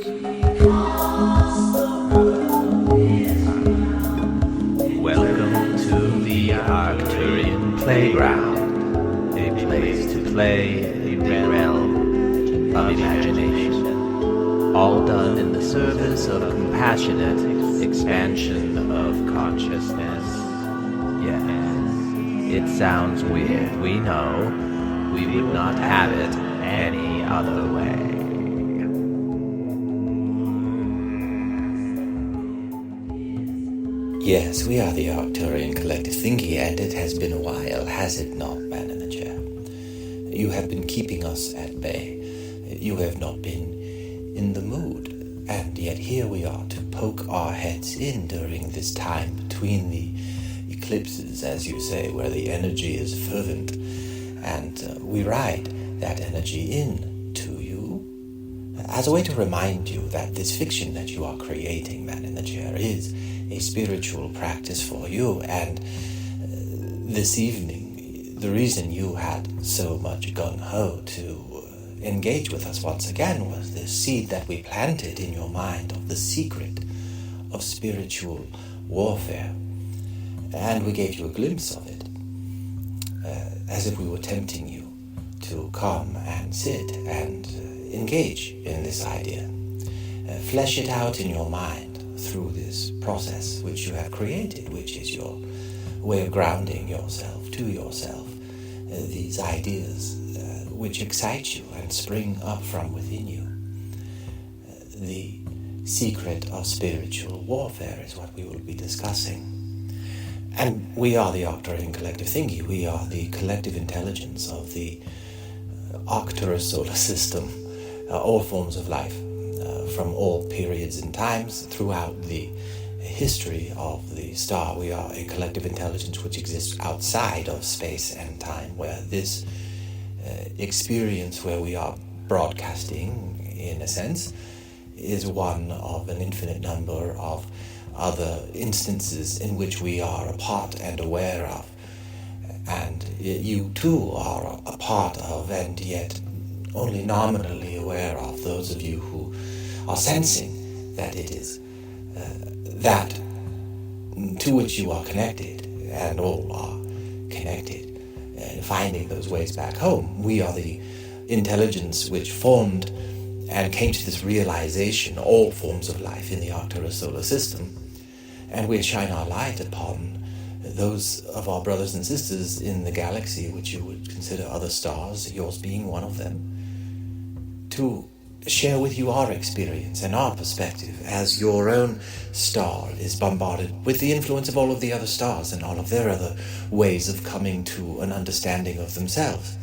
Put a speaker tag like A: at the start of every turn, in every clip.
A: Welcome to the Arcturian Playground, a place to play in the realm of imagination, all done in the service of compassionate expansion of consciousness. Yes, it sounds weird, we know. We would not have it any other way.
B: Yes, we are the Arcturian Collective Thingy, and it has been a while, has it not, man in the chair? You have been keeping us at bay. You have not been in the mood, and yet here we are to poke our heads in during this time between the eclipses, as you say, where the energy is fervent, and we ride that energy in to you as a way to remind you that this fiction that you are creating, man in the chair, is a spiritual practice for you. And this evening, the reason you had so much gung-ho to engage with us once again was this seed that we planted in your mind of the secret of spiritual warfare. And we gave you a glimpse of it, as if we were tempting you to come and sit and engage in this idea. Flesh it out in your mind through this process which you have created, which is your way of grounding yourself to yourself, these ideas which excite you and spring up from within you. The secret of spiritual warfare is what we will be discussing. And we are the Arcturian Collective Thingy. We are the collective intelligence of the Arcturus solar system, all forms of life, from all periods and times throughout the history of the star. We are a collective intelligence which exists outside of space and time, where this experience where we are broadcasting, in a sense, is one of an infinite number of other instances in which we are a part and aware of. And you too are a part of, and yet only nominally aware of, those of you who are sensing that it is that to which you are connected, and all are connected, and finding those ways back home. We are the intelligence which formed and came to this realization, all forms of life in the Arcturus solar system, and we shine our light upon those of our brothers and sisters in the galaxy which you would consider other stars, yours being one of them, to share with you our experience and our perspective as your own star is bombarded with the influence of all of the other stars and all of their other ways of coming to an understanding of themselves.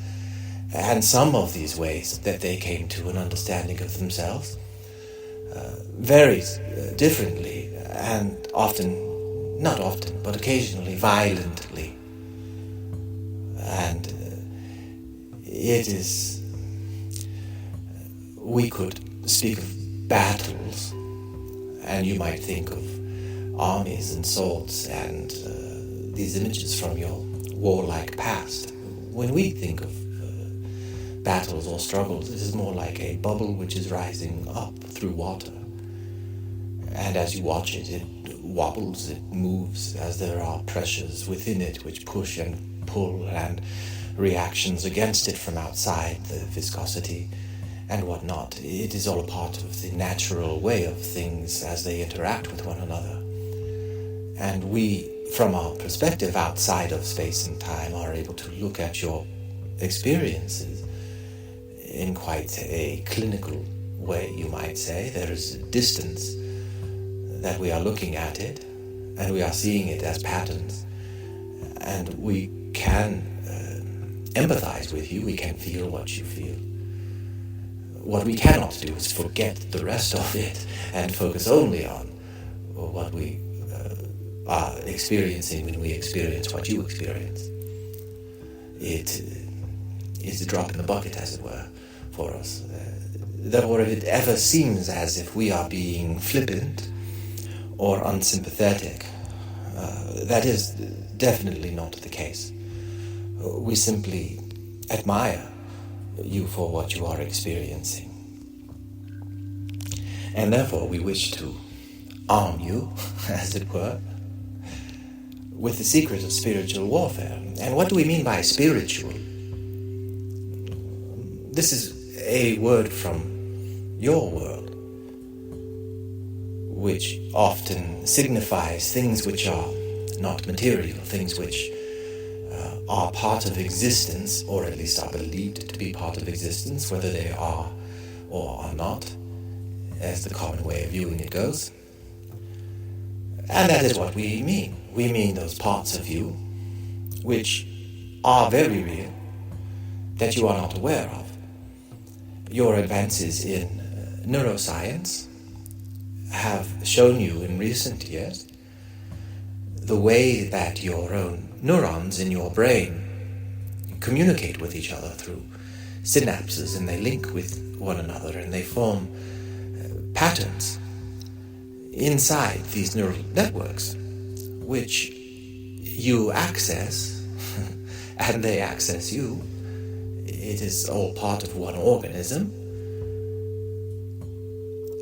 B: And some of these ways that they came to an understanding of themselves varies differently, and often, not often, but occasionally violently. And it is... We could speak of battles, and you might think of armies and swords and these images from your warlike past. When we think of battles or struggles, it is more like a bubble which is rising up through water. And as you watch it, it wobbles, it moves, as there are pressures within it which push and pull, and reactions against it from outside, the viscosity and whatnot. It is all a part of the natural way of things as they interact with one another. And we, from our perspective outside of space and time, are able to look at your experiences in quite a clinical way, you might say. There is a distance that we are looking at it, and we are seeing it as patterns, and we can empathize with you, we can feel what you feel. What we cannot do is forget the rest of it and focus only on what we are experiencing when we experience what you experience. It is a drop in the bucket, as it were, for us. Or if it ever seems as if we are being flippant or unsympathetic, that is definitely not the case. We simply admire you for what you are experiencing. And therefore we wish to arm you, as it were, with the secret of spiritual warfare. And what do we mean by spiritual? This is a word from your world, which often signifies things which are not material, things which are part of existence, or at least are believed to be part of existence, whether they are or are not, as the common way of viewing it goes. And that is what we mean. We mean those parts of you which are very real, that you are not aware of. Your advances in neuroscience have shown you in recent years the way that your own neurons in your brain communicate with each other through synapses, and they link with one another, and they form patterns inside these neural networks, which you access, and they access you. It is all part of one organism.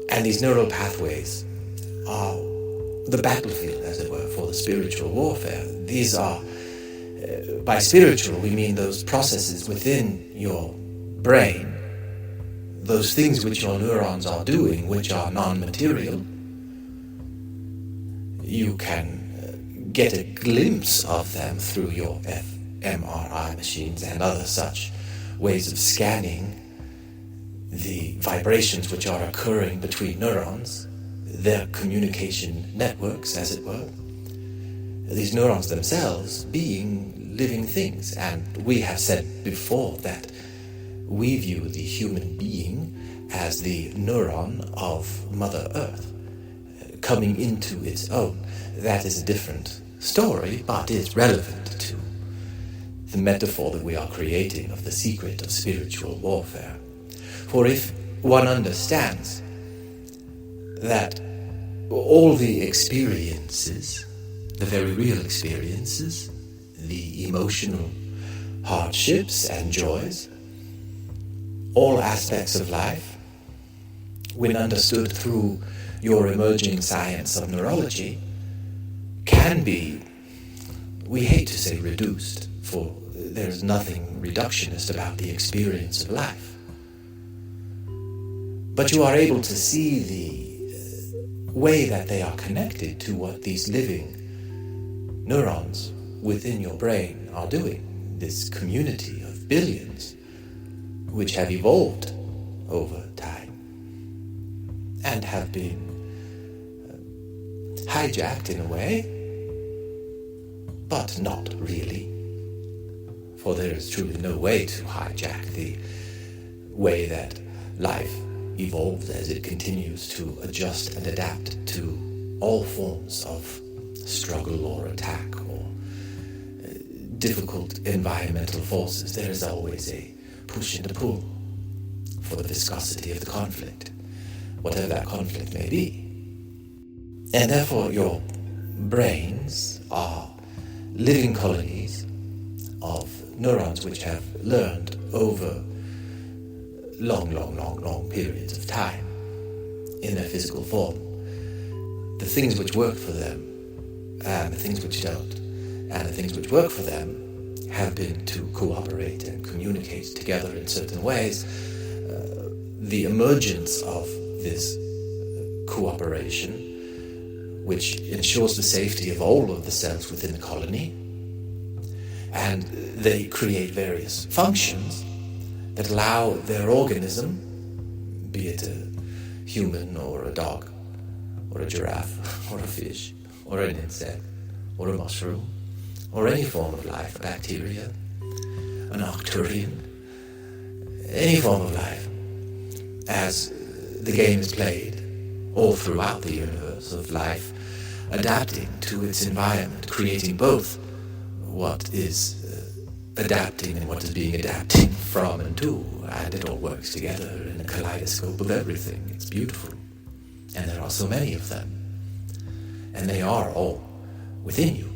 B: And these neural pathways are the battlefield, as it were, for the spiritual warfare. These are, by spiritual, we mean those processes within your brain, those things which your neurons are doing, which are non-material. You can get a glimpse of them through your fMRI machines and other such ways of scanning the vibrations which are occurring between neurons, their communication networks, as it were. These neurons themselves being living things. And we have said before that we view the human being as the neuron of Mother Earth, coming into its own. That is a different story, but is relevant to the metaphor that we are creating of the secret of spiritual warfare. For if one understands that all the experiences, the very real experiences, the emotional hardships and joys, all aspects of life, when understood through your emerging science of neurology, can be, we hate to say reduced, for there's nothing reductionist about the experience of life. But you are able to see the way that they are connected to what these living neurons within your brain are doing, this community of billions which have evolved over time and have been hijacked in a way, but not really. For there is truly no way to hijack the way that life evolves as it continues to adjust and adapt to all forms of struggle or attack or difficult environmental forces. There is always a push and a pull for the viscosity of the conflict, whatever that conflict may be. And therefore your brains are living colonies of neurons which have learned over long periods of time in their physical form the things which work for them and the things which don't. And the things which work for them have been to cooperate and communicate together in certain ways. The emergence of this cooperation, which ensures the safety of all of the cells within the colony, and they create various functions that allow their organism, be it a human or a dog or a giraffe or a fish or an insect or a mushroom or any form of life, a bacteria, an Arcturian, any form of life, as the game is played all throughout the universe of life, adapting to its environment, creating both what is adapting and what is being adapted from and to, and it all works together in a kaleidoscope of everything. It's beautiful. And there are so many of them. And they are all within you.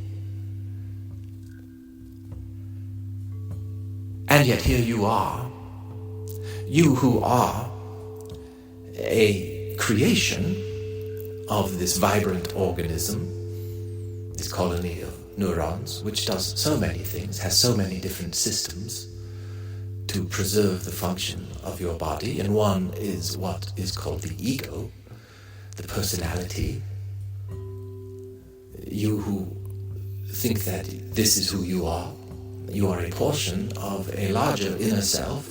B: And yet here you are, you who are a creation of this vibrant organism, this colony of neurons, which does so many things, has so many different systems to preserve the function of your body, and one is what is called the ego, the personality. You who think that this is who you are a portion of a larger inner self,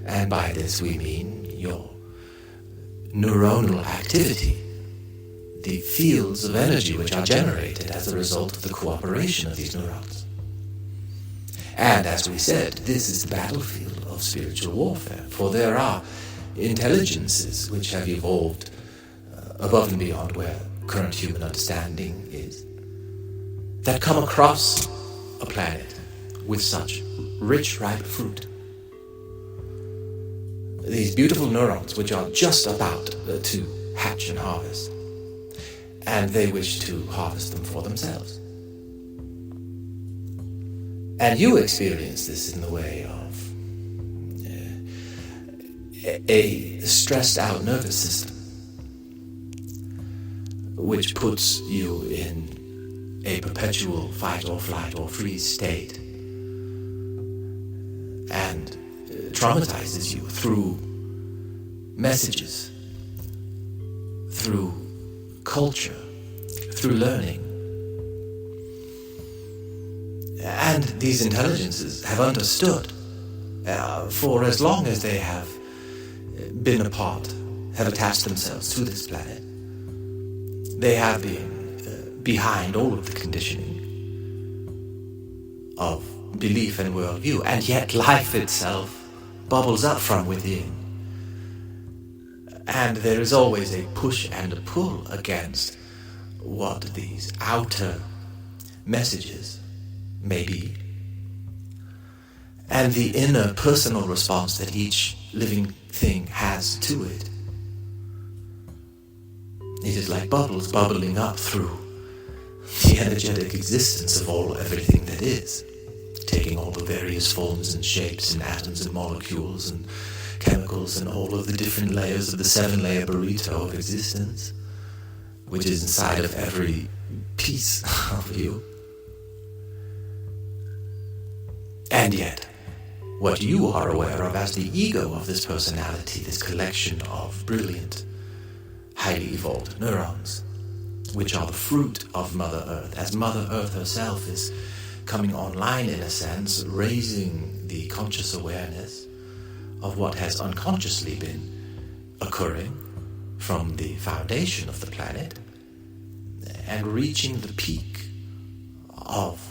B: and by this we mean your neuronal activity, the fields of energy which are generated as a result of the cooperation of these neurons. And as we said, this is the battlefield of spiritual warfare, for there are intelligences which have evolved above and beyond where current human understanding is, that come across a planet with such rich, ripe fruit. These beautiful neurons which are just about to hatch and harvest, and they wish to harvest them for themselves. And you experience this in the way of a stressed out nervous system, which puts you in a perpetual fight or flight or freeze state, and traumatizes you through messages, through culture, through learning. And these intelligences have understood, for as long as they have been apart, have attached themselves to this planet, they have been behind all of the conditioning of belief and worldview, and yet life itself bubbles up from within. And there is always a push and a pull against what these outer messages may be, and the inner personal response that each living thing has to it. It is like bubbles bubbling up through the energetic existence of everything that is, taking all the various forms and shapes and atoms and molecules and chemicals and all of the different layers of the 7-layer burrito of existence, which is inside of every piece of you. And yet, what you are aware of as the ego of this personality, this collection of brilliant, highly evolved neurons, which are the fruit of Mother Earth, as Mother Earth herself is coming online in a sense, raising the conscious awareness of what has unconsciously been occurring from the foundation of the planet, and reaching the peak of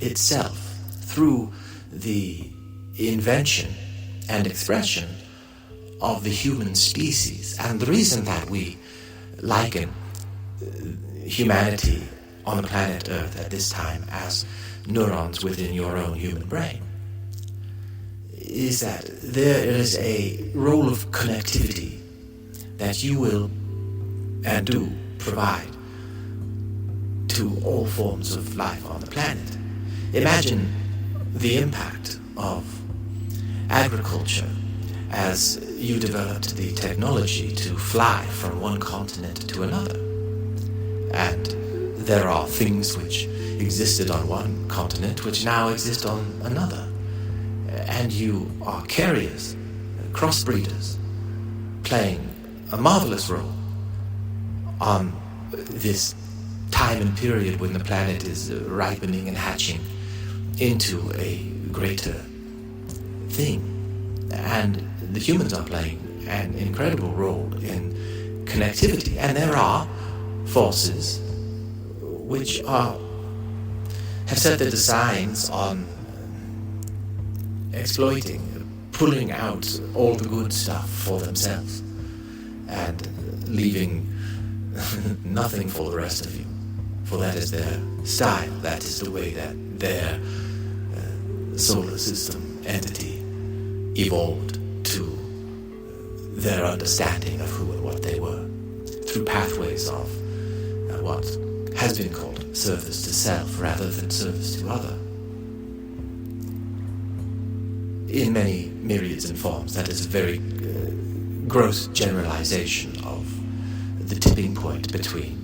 B: itself through the invention and expression of the human species. And the reason that we liken humanity on the planet Earth at this time as neurons within your own human brain is that there is a role of connectivity that you will and do provide to all forms of life on the planet. Imagine the impact of agriculture as you developed the technology to fly from one continent to another. And there are things which existed on one continent which now exist on another. And you are carriers, crossbreeders, playing a marvelous role on this time and period when the planet is ripening and hatching into a greater thing. And the humans are playing an incredible role in connectivity. And there are forces which have set their designs on exploiting, pulling out all the good stuff for themselves and leaving nothing for the rest of you. For that is their style, that is the way that their solar system entity evolved to their understanding of who and what they were through pathways of what has been called service to self rather than service to other. In many myriads and forms, that is a very gross generalization of the tipping point between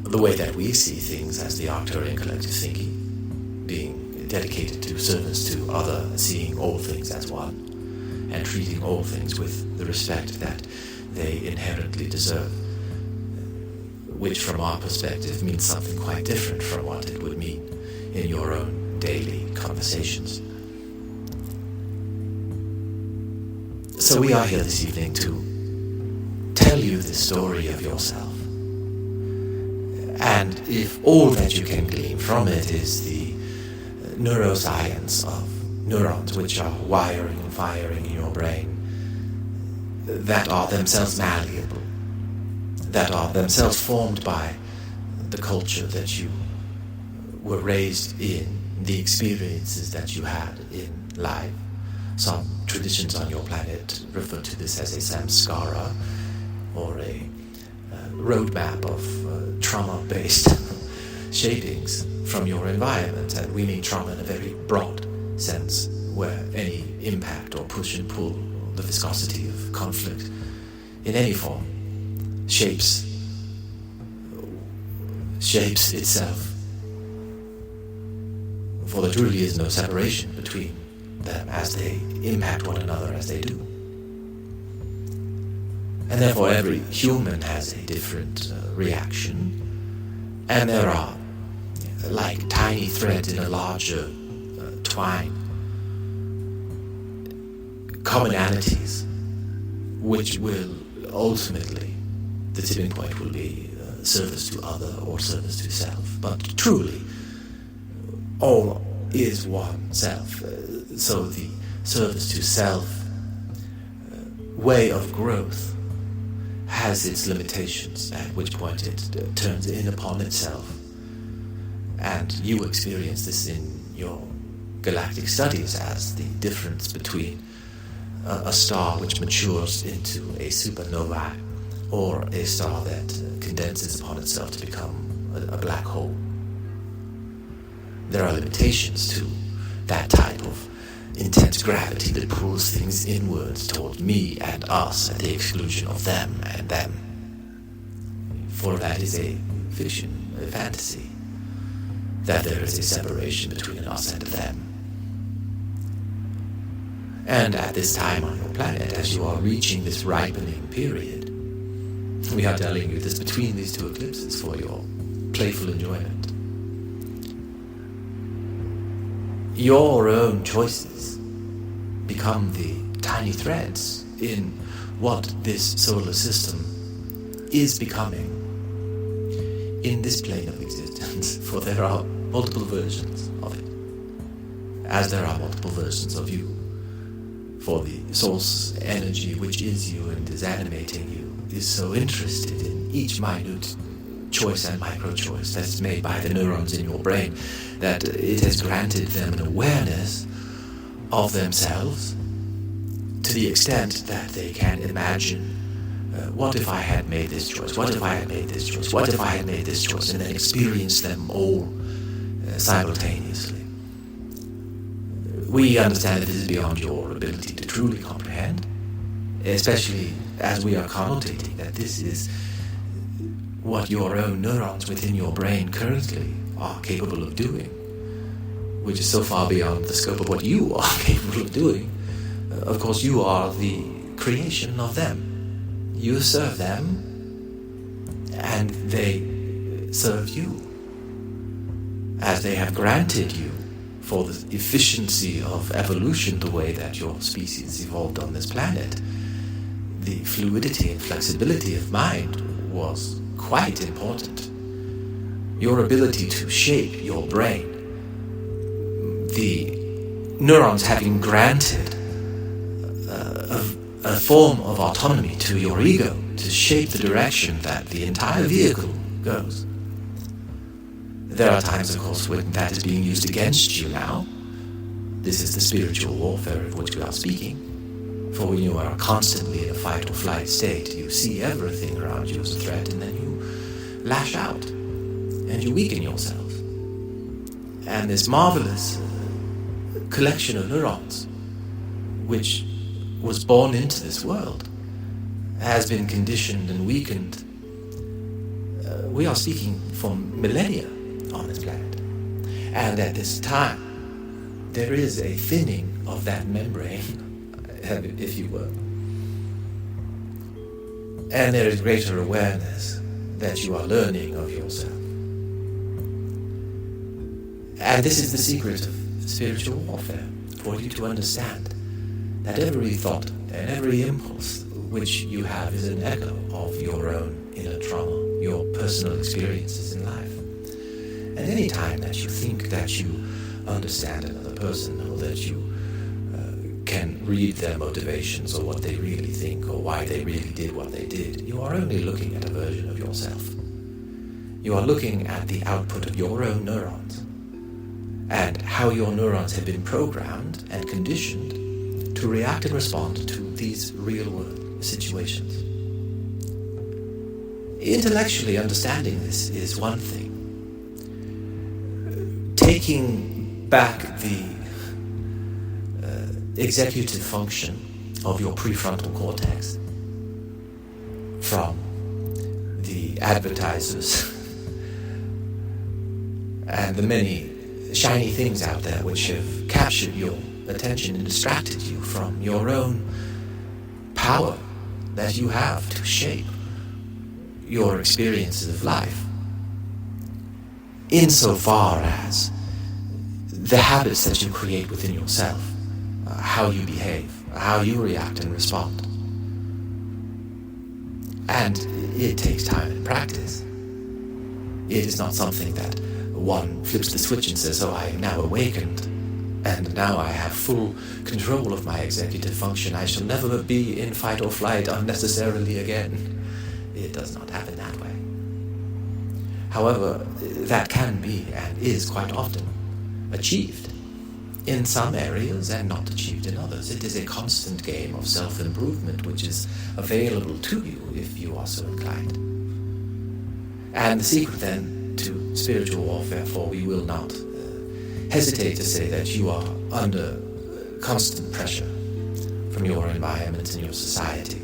B: the way that we see things as the Arcturian collective thinking, being dedicated to service to other, seeing all things as one, and treating all things with the respect that they inherently deserve, which from our perspective means something quite different from what it would mean in your own daily conversations. So we are here this evening to tell you the story of yourself. And if all that you can glean from it is the neuroscience of neurons which are wiring and firing in your brain, that are themselves malleable, that are themselves formed by the culture that you were raised in, the experiences that you had in life. Some traditions on your planet refer to this as a samskara, or a roadmap of trauma-based shapings from your environment, and we mean trauma in a very broad sense, where any impact or push and pull, or the viscosity of conflict in any form shapes itself, for there truly is no separation between them as they impact one another as they do. And therefore every human has a different reaction, and there are, like tiny threads in a larger twine, commonalities which will ultimately, the tipping point will be service to other or service to self. But truly, all is one self. So the service to self way of growth has its limitations, at which point it turns in upon itself. And you experience this in your galactic studies as the difference between a star which matures into a supernova or a star that condenses upon itself to become a black hole. There are limitations to that type of intense gravity that pulls things inwards toward me and us at the exclusion of them and them. For that is a fiction, a fantasy, that there is a separation between us and them. And at this time on your planet, as you are reaching this ripening period, we are telling you this between these two eclipses for your playful enjoyment. Your own choices become the tiny threads in what this solar system is becoming in this plane of existence, for there are multiple versions of it, as there are multiple versions of you. For the source energy which is you and is animating you is so interested in each minute choice and micro-choice that's made by the neurons in your brain that it has granted them an awareness of themselves to the extent that they can imagine, what if I had made this choice, what if I had made this choice, what if I had made this choice, and then experience them all simultaneously. We understand that this is beyond your ability to truly comprehend, especially as we are connotating that this is what your own neurons within your brain currently are capable of doing, which is so far beyond the scope of what you are capable of doing. Of course, you are the creation of them. You serve them, and they serve you, as they have granted you for the efficiency of evolution, the way that your species evolved on this planet. The fluidity and flexibility of mind was quite important. Your ability to shape your brain, the neurons having granted a form of autonomy to your ego to shape the direction that the entire vehicle goes. There are times, of course, when that is being used against you now. This is the spiritual warfare of which we are speaking. For when you are constantly in a fight or flight state, you see everything around you as a threat, and then you lash out, and you weaken yourself. And this marvelous collection of neurons, which was born into this world has been conditioned and weakened. We are speaking for millennia on this planet. And at this time, there is a thinning of that membrane, if you will. And there is greater awareness that you are learning of yourself. And this is the secret of spiritual warfare, for you to understand that every thought and every impulse which you have is an echo of your own inner trauma, your personal experiences in life. And any time that you think that you understand another person, or that you can read their motivations, or what they really think, or why they really did what they did, you are only looking at a version of yourself. You are looking at the output of your own neurons, and how your neurons have been programmed and conditioned to react and respond to these real-world situations. Intellectually understanding this is one thing. Taking back the executive function of your prefrontal cortex from the advertisers and the many shiny things out there which have captured your attention and distracted you from your own power that you have to shape your experiences of life, insofar as the habits that you create within yourself, how you behave, how you react and respond. And it takes time and practice. It is not something that one flips the switch and says, oh, I am now awakened, and now I have full control of my executive function. I shall never be in fight or flight unnecessarily again. It does not happen that way. However, that can be and is quite often achieved in some areas and not achieved in others. It is a constant game of self-improvement which is available to you if you are so inclined. And the secret then to spiritual warfare, for we will not hesitate to say that you are under constant pressure from your environment and your society.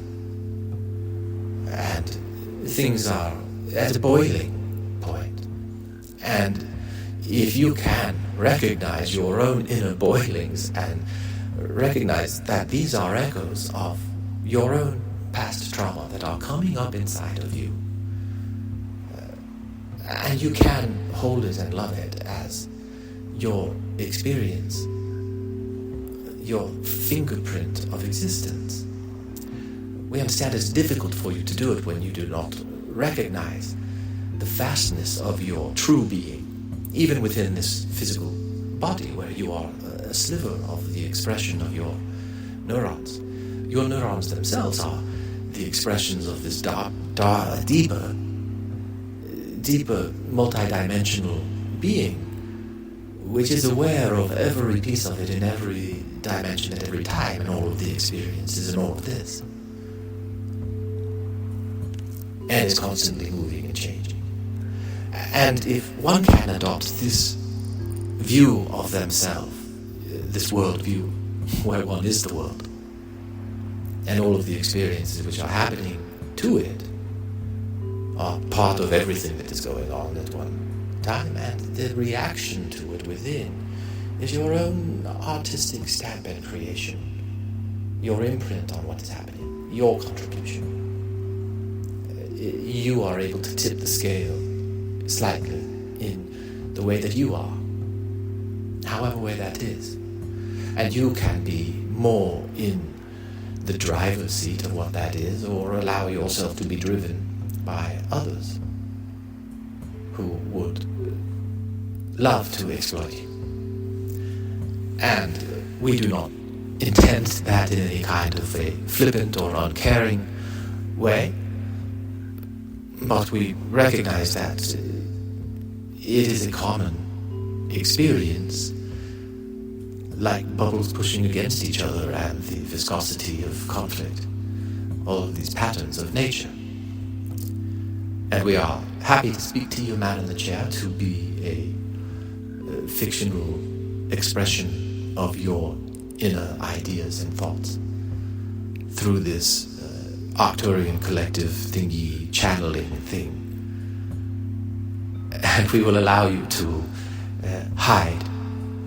B: And things are at a boiling point. And if you can recognize your own inner boilings and recognize that these are echoes of your own past trauma that are coming up inside of you, and you can hold it and love it as your experience, your fingerprint of existence. We understand it's difficult for you to do it when you do not recognize the vastness of your true being, even within this physical body where you are a sliver of the expression of your neurons. Your neurons themselves are the expressions of this deeper multidimensional being, which is aware of every piece of it in every dimension at every time, and all of the experiences and all of this. And is constantly moving and changing. And if one can adopt this view of themselves, this world view, where one is the world, and all of the experiences which are happening to it are part of everything that is going on at one time, and the reaction to it within is your own artistic stamp and creation, your imprint on what is happening, your contribution. You are able to tip the scale slightly in the way that you are, however way that is. And you can be more in the driver's seat of what that is, or allow yourself to be driven by others who would love to exploit you. And we do not intend that in any kind of a flippant or uncaring way, but we recognize that it is a common experience, like bubbles pushing against each other and the viscosity of conflict, all of these patterns of nature. And we are happy to speak to you, man in the chair, to be a fictional expression of your inner ideas and thoughts. through this Arcturian collective thingy channeling thing. And we will allow you to hide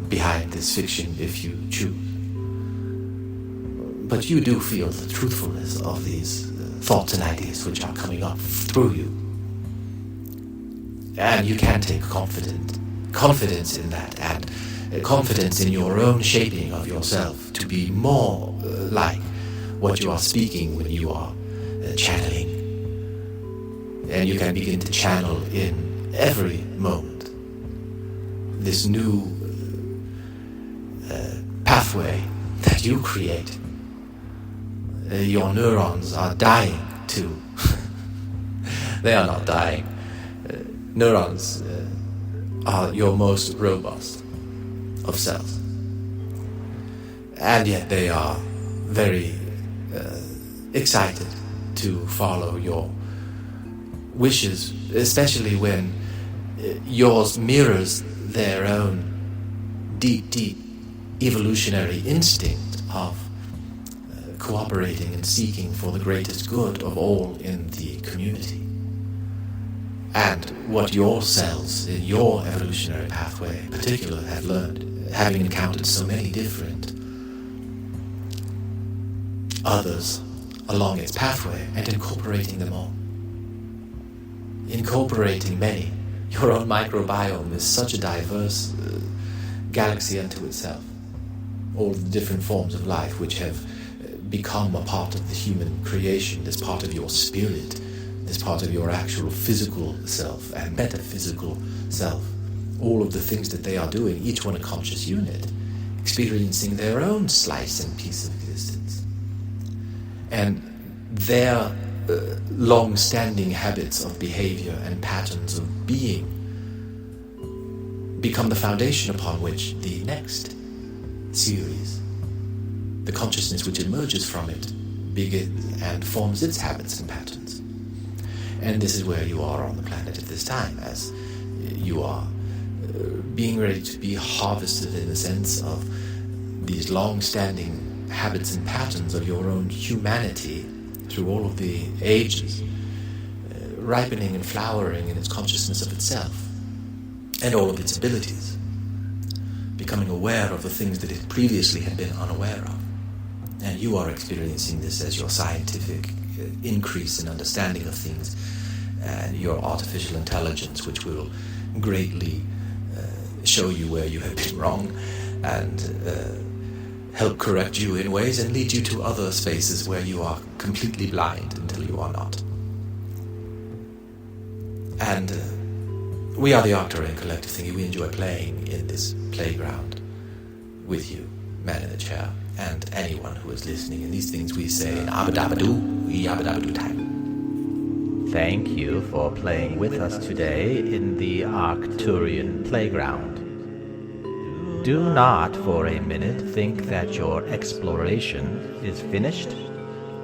B: behind this fiction if you choose. But you do feel the truthfulness of these thoughts and ideas which are coming up through you. And you can take confidence in that, and confidence in your own shaping of yourself to be more like what you are speaking when you are channeling. And you can begin to channel in every moment this new pathway that you create. Your neurons are dying too. They are not dying. Neurons are your most robust of cells. And yet they are very excited to follow your wishes, especially when yours mirrors their own deep evolutionary instinct of cooperating and seeking for the greatest good of all in the community. And what your cells in your evolutionary pathway in particular have learned, having encountered so many different others along its pathway, and incorporating them all. Incorporating many. Your own microbiome is such a diverse galaxy unto itself. All the different forms of life which have become a part of the human creation, this part of your spirit, this part of your actual physical self and metaphysical self. All of the things that they are doing, each one a conscious unit, experiencing their own slice and piece of existence. And their long-standing habits of behavior and patterns of being become the foundation upon which the next series, the consciousness which emerges from it, begins and forms its habits and patterns. And this is where you are on the planet at this time, as you are being ready to be harvested in the sense of these long-standing habits and patterns of your own humanity through all of the ages, ripening and flowering in its consciousness of itself and all of its abilities, becoming aware of the things that it previously had been unaware of. And you are experiencing this as your scientific increase in understanding of things and your artificial intelligence, which will greatly show you where you have been wrong and help correct you in ways and lead you to other spaces where you are completely blind until you are not. And we are the Arcturian Collective Thingy. We enjoy playing in this playground with you, man in the chair, and anyone who is listening. And these things we say in abadabadoo, yabadabadoo time.
A: Thank you for playing with us today in the Arcturian Playground. Do not for a minute think that your exploration is finished.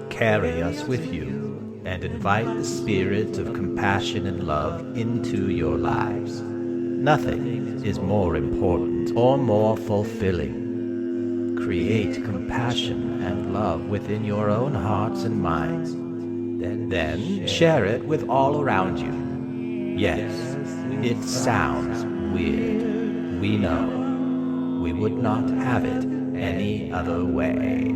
A: Carry us with you and invite the spirit of compassion and love into your lives. Nothing is more important or more fulfilling. Create compassion and love within your own hearts and minds. Then share it with all around you. Yes, it sounds weird. We know. We would not have it any other way.